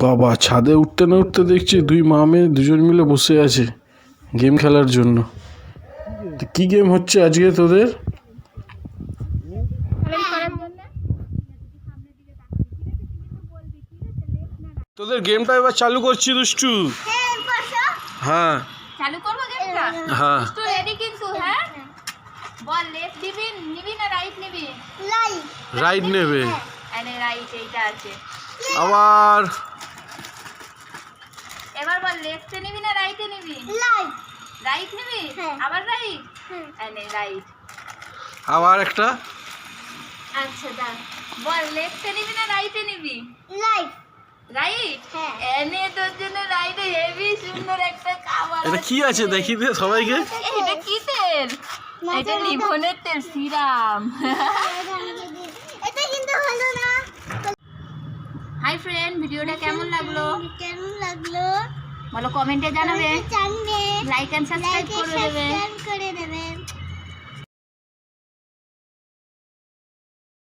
বাবা, ছাদে উঠতে না উঠতে দেখছি দুই মা মেয়ে দুজন মিলে বসে আছে গেম খেলার জন্য। তো কি গেম হচ্ছে আজকে তোদের? তোদের গেমটা এবার চালু করছি দুষ্টু। হ্যাঁ চালু করবো গেমটা? হ্যাঁ দুষ্টু রেডি কিন্তু? হ্যাঁ বল, লেফট নিবি না রাইট নিবি? রাইট নেবে। আরে রাইট এইটা আছে। আবার এবার বল, লেফটে নিবি না রাইটে নিবি? রাইট নিবি? আবার রাইট? আরে রাইট। আবার একটা। আচ্ছা দা, বল লেফটে নিবি না রাইটে নিবি? রাইট। এনে তোর জন্য রাইটে হেভি সুন্দর একটা খাবার। এটা কি আছে দেখি দে সবাইকে। এটা কি তেল? এটা লিভনের তেল, সিরাম। এটা কিন্তু হলো না। হাই ফ্রেন্ড, ভিডিওটা কেমন লাগলো কেমন লাগলো বলো, কমেন্টে জানাবে। জানবে, লাইক এন্ড সাবস্ক্রাইব করে দেবে। করে দেবেন।